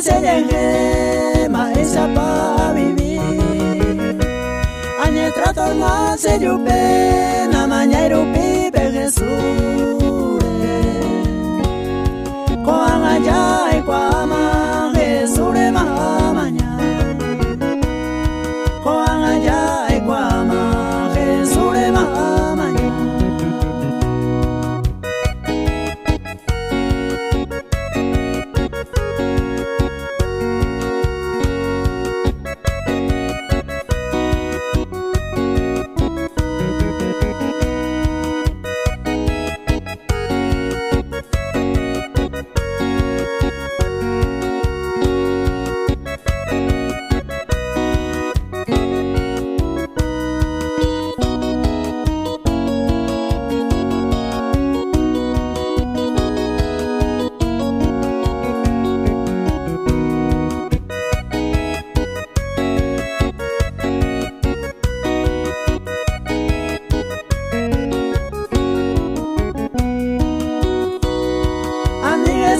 se llegue maestra para vivir. Añe trato no se yupe na mañana pibe Jesús. Coan allá y cuama Jesús de mañana. Coan allá y cuama Jesús de mañana.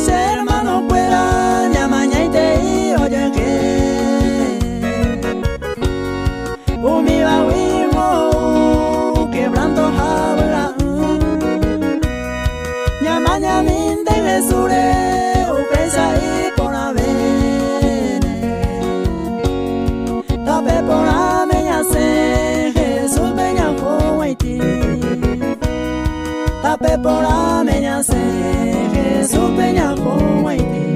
Hermano pueda ya mañana te oye que mi baúl quebrando habla ya mañana minde Jesús upresa y por la vene tape por la meña se Jesús meña joven tape por la meña se Jesús peña con Haití.